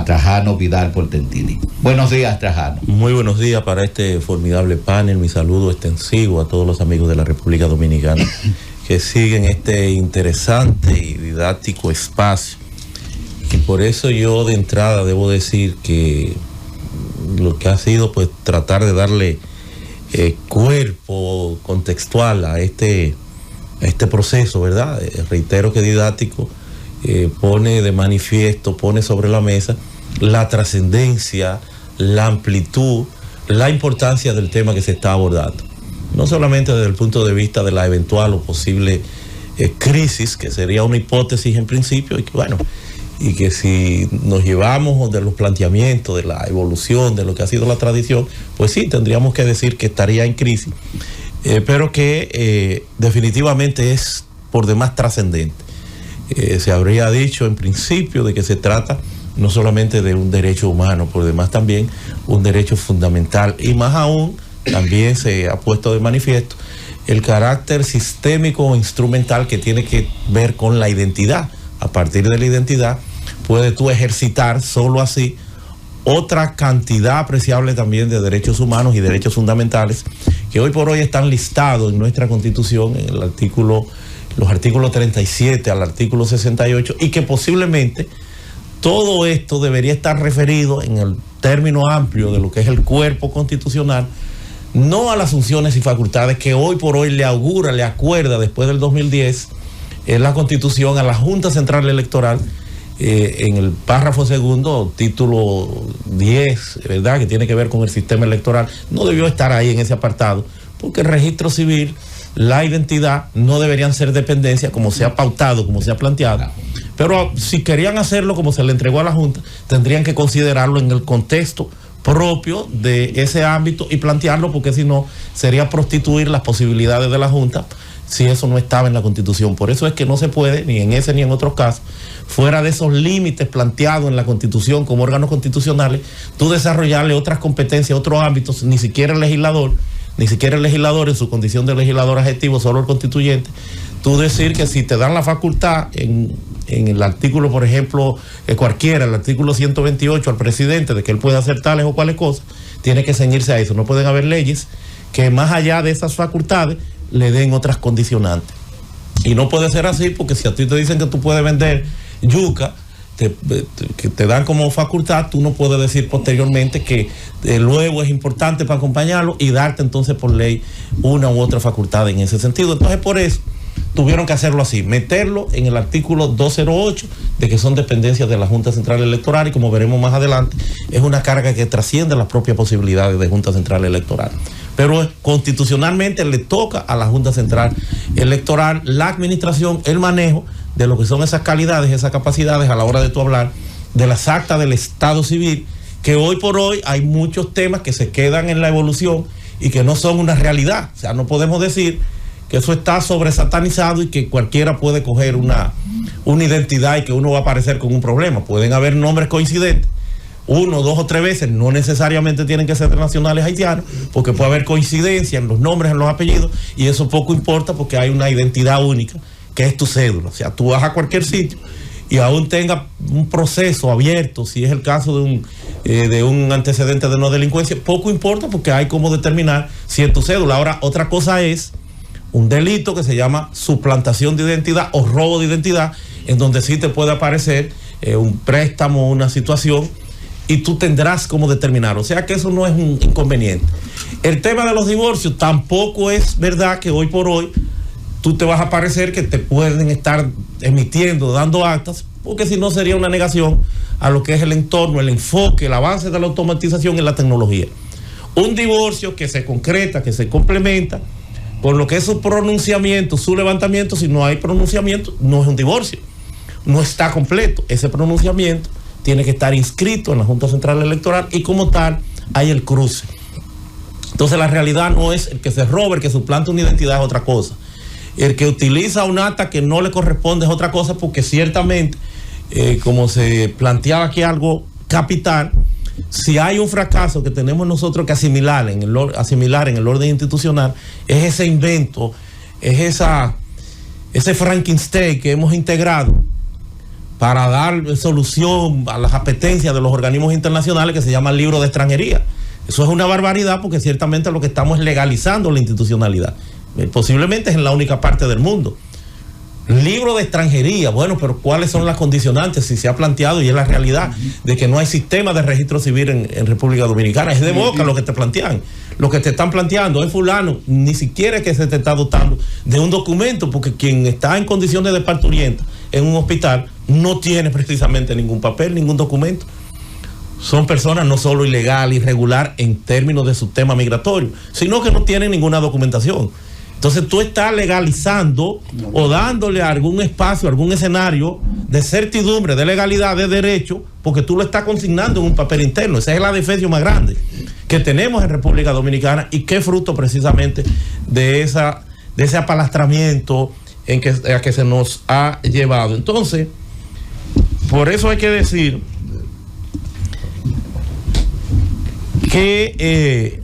Trajano Vidal Portentini. Buenos días, Trajano. Muy buenos días para este formidable panel. Mi saludo extensivo a todos los amigos de la República Dominicana que siguen este interesante y didáctico espacio. Y por eso yo de entrada debo decir que lo que ha sido pues tratar de darle cuerpo contextual a este proceso, ¿verdad? Reitero que didáctico pone de manifiesto, pone sobre la mesa la trascendencia, la amplitud, la importancia del tema que se está abordando. No solamente desde el punto de vista de la eventual o posible crisis, que sería una hipótesis en principio, y que bueno, y que si nos llevamos de los planteamientos, de la evolución, de lo que ha sido la tradición, pues sí, tendríamos que decir que estaría en crisis, pero que definitivamente es por demás trascendente. Se habría dicho en principio de que se trata no solamente de un derecho humano, por demás también un derecho fundamental, y más aún también se ha puesto de manifiesto el carácter sistémico o instrumental que tiene que ver con la identidad. A partir de la identidad puedes tú ejercitar solo así otra cantidad apreciable también de derechos humanos y derechos fundamentales que hoy por hoy están listados en nuestra Constitución, en los artículos 37 al artículo 68, y que posiblemente todo esto debería estar referido en el término amplio de lo que es el cuerpo constitucional, no a las funciones y facultades que hoy por hoy le augura, le acuerda después del 2010 en la Constitución a la Junta Central Electoral, en el párrafo segundo, título 10, ¿verdad?, que tiene que ver con el sistema electoral. No debió estar ahí en ese apartado, porque el registro civil, la identidad, no deberían ser dependencias como se ha pautado, como se ha planteado. Pero si querían hacerlo como se le entregó a la Junta, tendrían que considerarlo en el contexto propio de ese ámbito y plantearlo, porque si no, sería prostituir las posibilidades de la Junta si eso no estaba en la Constitución. Por eso es que no se puede, ni en ese ni en otros casos, fuera de esos límites planteados en la Constitución como órganos constitucionales, tú desarrollarle otras competencias, otros ámbitos, ni siquiera el legislador en su condición de legislador adjetivo, solo el constituyente. Tú decir que si te dan la facultad en el artículo, por ejemplo, cualquiera, el artículo 128 al presidente, de que él puede hacer tales o cuales cosas, tiene que ceñirse a eso. No pueden haber leyes que más allá de esas facultades le den otras condicionantes. Y no puede ser así, porque si a ti te dicen que tú puedes vender yuca, que te dan como facultad, tú no puedes decir posteriormente que luego es importante para acompañarlo y darte entonces por ley una u otra facultad en ese sentido. Entonces por eso tuvieron que hacerlo así, meterlo en el artículo 208 de que son dependencias de la Junta Central Electoral, y como veremos más adelante, es una carga que trasciende las propias posibilidades de Junta Central Electoral. Pero constitucionalmente le toca a la Junta Central Electoral la administración, el manejo de lo que son esas calidades, esas capacidades a la hora de tú hablar de las actas del Estado Civil, que hoy por hoy hay muchos temas que se quedan en la evolución y que no son una realidad. O sea, no podemos decir que eso está sobresatanizado y que cualquiera puede coger una identidad y que uno va a aparecer con un problema. Pueden haber nombres coincidentes, 1, 2 o 3 veces, no necesariamente tienen que ser de nacionales haitianos, porque puede haber coincidencia en los nombres, en los apellidos, y eso poco importa porque hay una identidad única, que es tu cédula. O sea, tú vas a cualquier sitio y aún tenga un proceso abierto, si es el caso de un antecedente de no delincuencia, poco importa porque hay cómo determinar si es tu cédula. Ahora, otra cosa es un delito que se llama suplantación de identidad o robo de identidad, en donde sí te puede aparecer un préstamo, una situación, y tú tendrás cómo determinar. O sea que eso no es un inconveniente. El tema de los divorcios, tampoco es verdad que hoy por hoy tú te vas a parecer que te pueden estar emitiendo, dando actas, porque si no sería una negación a lo que es el entorno, el enfoque, el avance de la automatización en la tecnología. Un divorcio que se concreta, que se complementa por lo que es su pronunciamiento, su levantamiento. Si no hay pronunciamiento, no es un divorcio, no está completo. Ese pronunciamiento tiene que estar inscrito en la Junta Central Electoral y como tal hay el cruce. Entonces la realidad no es el que se roba, el que suplanta una identidad es otra cosa. El que utiliza un acta que no le corresponde es otra cosa, porque ciertamente, como se planteaba aquí algo capital, si hay un fracaso que tenemos nosotros que asimilar en el orden institucional, es ese invento, es ese Frankenstein que hemos integrado para dar solución a las apetencias de los organismos internacionales, que se llama el libro de extranjería. Eso es una barbaridad, porque ciertamente lo que estamos es legalizando la institucionalidad. Posiblemente es en la única parte del mundo. Libro de extranjería, bueno, pero ¿cuáles son las condicionantes? Si se ha planteado, y es la realidad, de que no hay sistema de registro civil en República Dominicana. Es de boca lo que te plantean. Lo que te están planteando es fulano, ni siquiera es que se te está dotando de un documento, porque quien está en condiciones de parturienta en un hospital no tiene precisamente ningún papel, ningún documento. Son personas no solo ilegal, irregular en términos de su tema migratorio, sino que no tienen ninguna documentación. Entonces tú estás legalizando o dándole algún espacio, algún escenario de certidumbre, de legalidad, de derecho, porque tú lo estás consignando en un papel interno. Esa es la defensa más grande que tenemos en República Dominicana, y que es fruto precisamente de ese apalastramiento a que se nos ha llevado. Entonces, por eso hay que decir que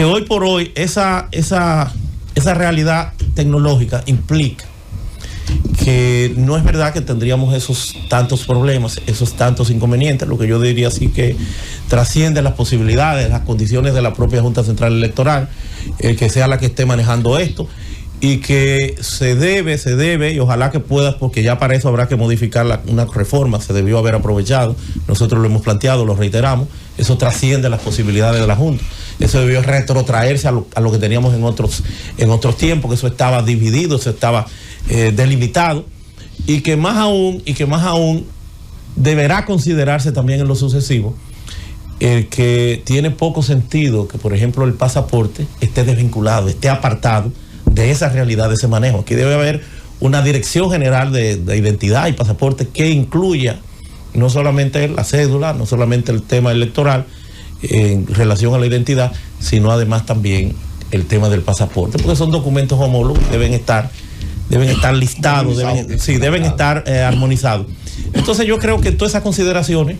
hoy por hoy esa realidad tecnológica implica que no es verdad que tendríamos esos tantos problemas, esos tantos inconvenientes. Lo que yo diría sí que trasciende las posibilidades, las condiciones de la propia Junta Central Electoral, que sea la que esté manejando esto, y que se debe, y ojalá que pueda, porque ya para eso habrá que modificar una reforma, se debió haber aprovechado, nosotros lo hemos planteado, lo reiteramos, eso trasciende las posibilidades de la Junta, eso debió retrotraerse a lo que teníamos en otros tiempos, que eso estaba dividido, eso estaba delimitado, y que más aún deberá considerarse también en lo sucesivo, que tiene poco sentido que, por ejemplo, el pasaporte esté desvinculado, esté apartado de esa realidad, de ese manejo. Aquí debe haber una dirección general de identidad y pasaporte que incluya no solamente la cédula, no solamente el tema electoral en relación a la identidad, sino además también el tema del pasaporte, porque son documentos homólogos, deben estar listados, deben estar armonizados. Entonces yo creo que todas esas consideraciones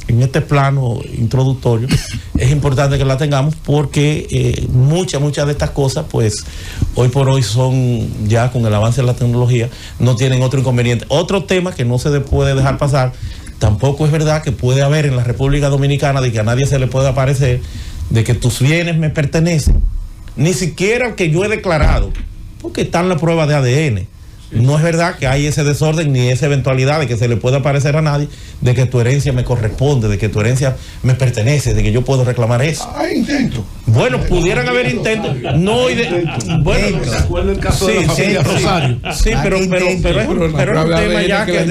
en este plano introductorio es importante que la tengamos, porque muchas de estas cosas, pues hoy por hoy son, ya con el avance de la tecnología, no tienen otro inconveniente. Otro tema que no se puede dejar pasar, tampoco es verdad que puede haber en la República Dominicana, de que a nadie se le pueda parecer, de que tus bienes me pertenecen, ni siquiera que yo he declarado, porque están las pruebas de ADN. No es verdad que hay ese desorden ni esa eventualidad de que se le pueda parecer a nadie de que tu herencia me corresponde, de que tu herencia me pertenece, de que yo puedo reclamar eso. Hay intentos. Bueno, pudieran haber intentos. No, bueno, ¿se acuerda el caso de la familia Rosario? Sí, pero es un tema ya que es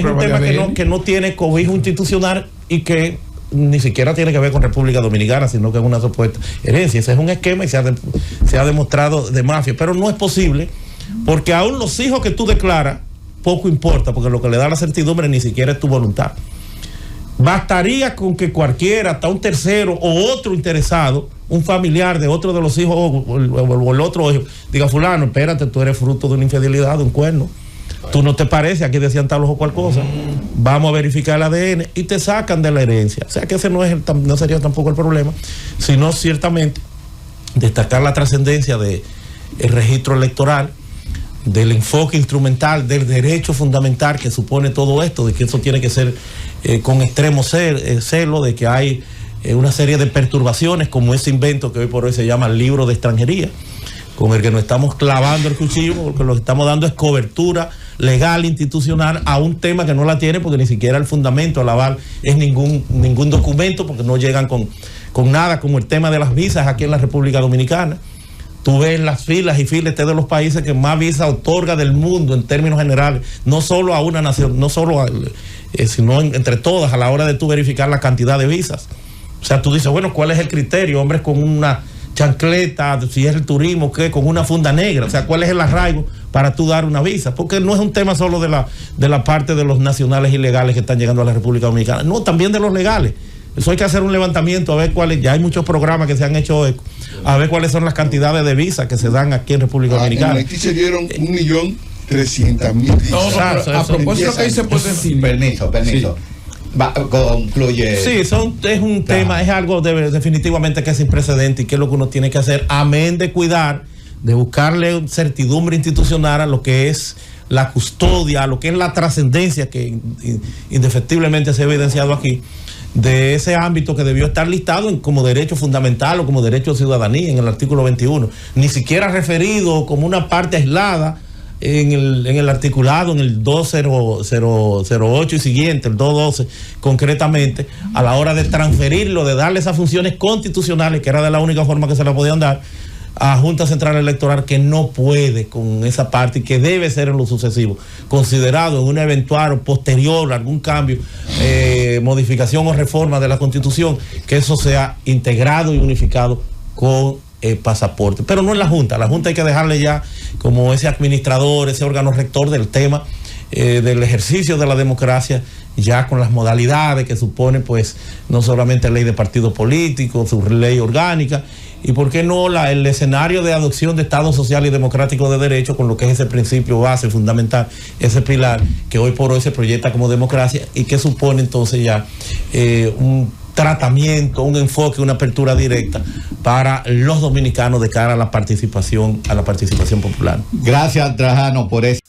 un tema que no tiene cobijo institucional y que ni siquiera tiene que ver con República Dominicana, sino que es una supuesta herencia. Ese es un esquema y se ha demostrado de mafia, pero no es posible, porque aún los hijos que tú declaras, poco importa, porque lo que le da la certidumbre ni siquiera es tu voluntad. Bastaría con que cualquiera, hasta un tercero o otro interesado, un familiar de otro de los hijos o el otro hijo, diga: fulano, espérate, tú eres fruto de una infidelidad, de un cuerno. Tú no te pareces, aquí decían tal o cual cosa. Vamos a verificar el ADN y te sacan de la herencia. O sea que ese no sería tampoco el problema, sino ciertamente destacar la trascendencia del registro electoral, del enfoque instrumental, del derecho fundamental que supone todo esto, de que eso tiene que ser con extremo celo, de que hay una serie de perturbaciones, como ese invento que hoy por hoy se llama libro de extranjería, con el que nos estamos clavando el cuchillo, porque lo que estamos dando es cobertura legal, institucional, a un tema que no la tiene, porque ni siquiera el fundamento, el aval, es ningún documento, porque no llegan con nada, como el tema de las visas aquí en la República Dominicana. Tú ves las filas y filas de los países que más visas otorga del mundo en términos generales, no solo a una nación, no solo sino entre todas, a la hora de tú verificar la cantidad de visas. O sea, tú dices, bueno, ¿cuál es el criterio? Hombres con una chancleta, si es el turismo, ¿qué? Con una funda negra. O sea, ¿cuál es el arraigo para tú dar una visa? Porque no es un tema solo de la parte de los nacionales ilegales que están llegando a la República Dominicana, no, también de los legales. Eso hay que hacer un levantamiento, a ver cuáles, ya hay muchos programas que se han hecho eco, a ver cuáles son las cantidades de visas que se dan aquí en República Dominicana. En Haití se dieron 1.300.000 visas. No, a propósito que dice Potentini. Permiso. Sí. Concluye. Sí, es un tema, es algo definitivamente que es sin precedente, y que es lo que uno tiene que hacer, amén de cuidar de buscarle certidumbre institucional a lo que es la custodia, a lo que es la trascendencia que indefectiblemente se ha evidenciado aquí, de ese ámbito que debió estar listado como derecho fundamental o como derecho de ciudadanía en el artículo 21, ni siquiera referido como una parte aislada en el articulado, en el 2008 y siguiente, el 212 concretamente, a la hora de transferirlo, de darle esas funciones constitucionales, que era de la única forma que se la podían dar, a Junta Central Electoral, que no puede con esa parte y que debe ser en lo sucesivo considerado en una eventual o posterior algún cambio, modificación o reforma de la Constitución, que eso sea integrado y unificado con pasaporte, pero no en la Junta. La Junta hay que dejarle ya como ese administrador, ese órgano rector del tema del ejercicio de la democracia, ya con las modalidades que supone, pues, no solamente ley de partidos políticos, su ley orgánica, y por qué no el escenario de adopción de Estado social y democrático de derecho, con lo que es ese principio base fundamental, ese pilar que hoy por hoy se proyecta como democracia y que supone entonces ya un tratamiento, un enfoque, una apertura directa para los dominicanos de cara a la participación popular. Gracias, Trajano, por eso.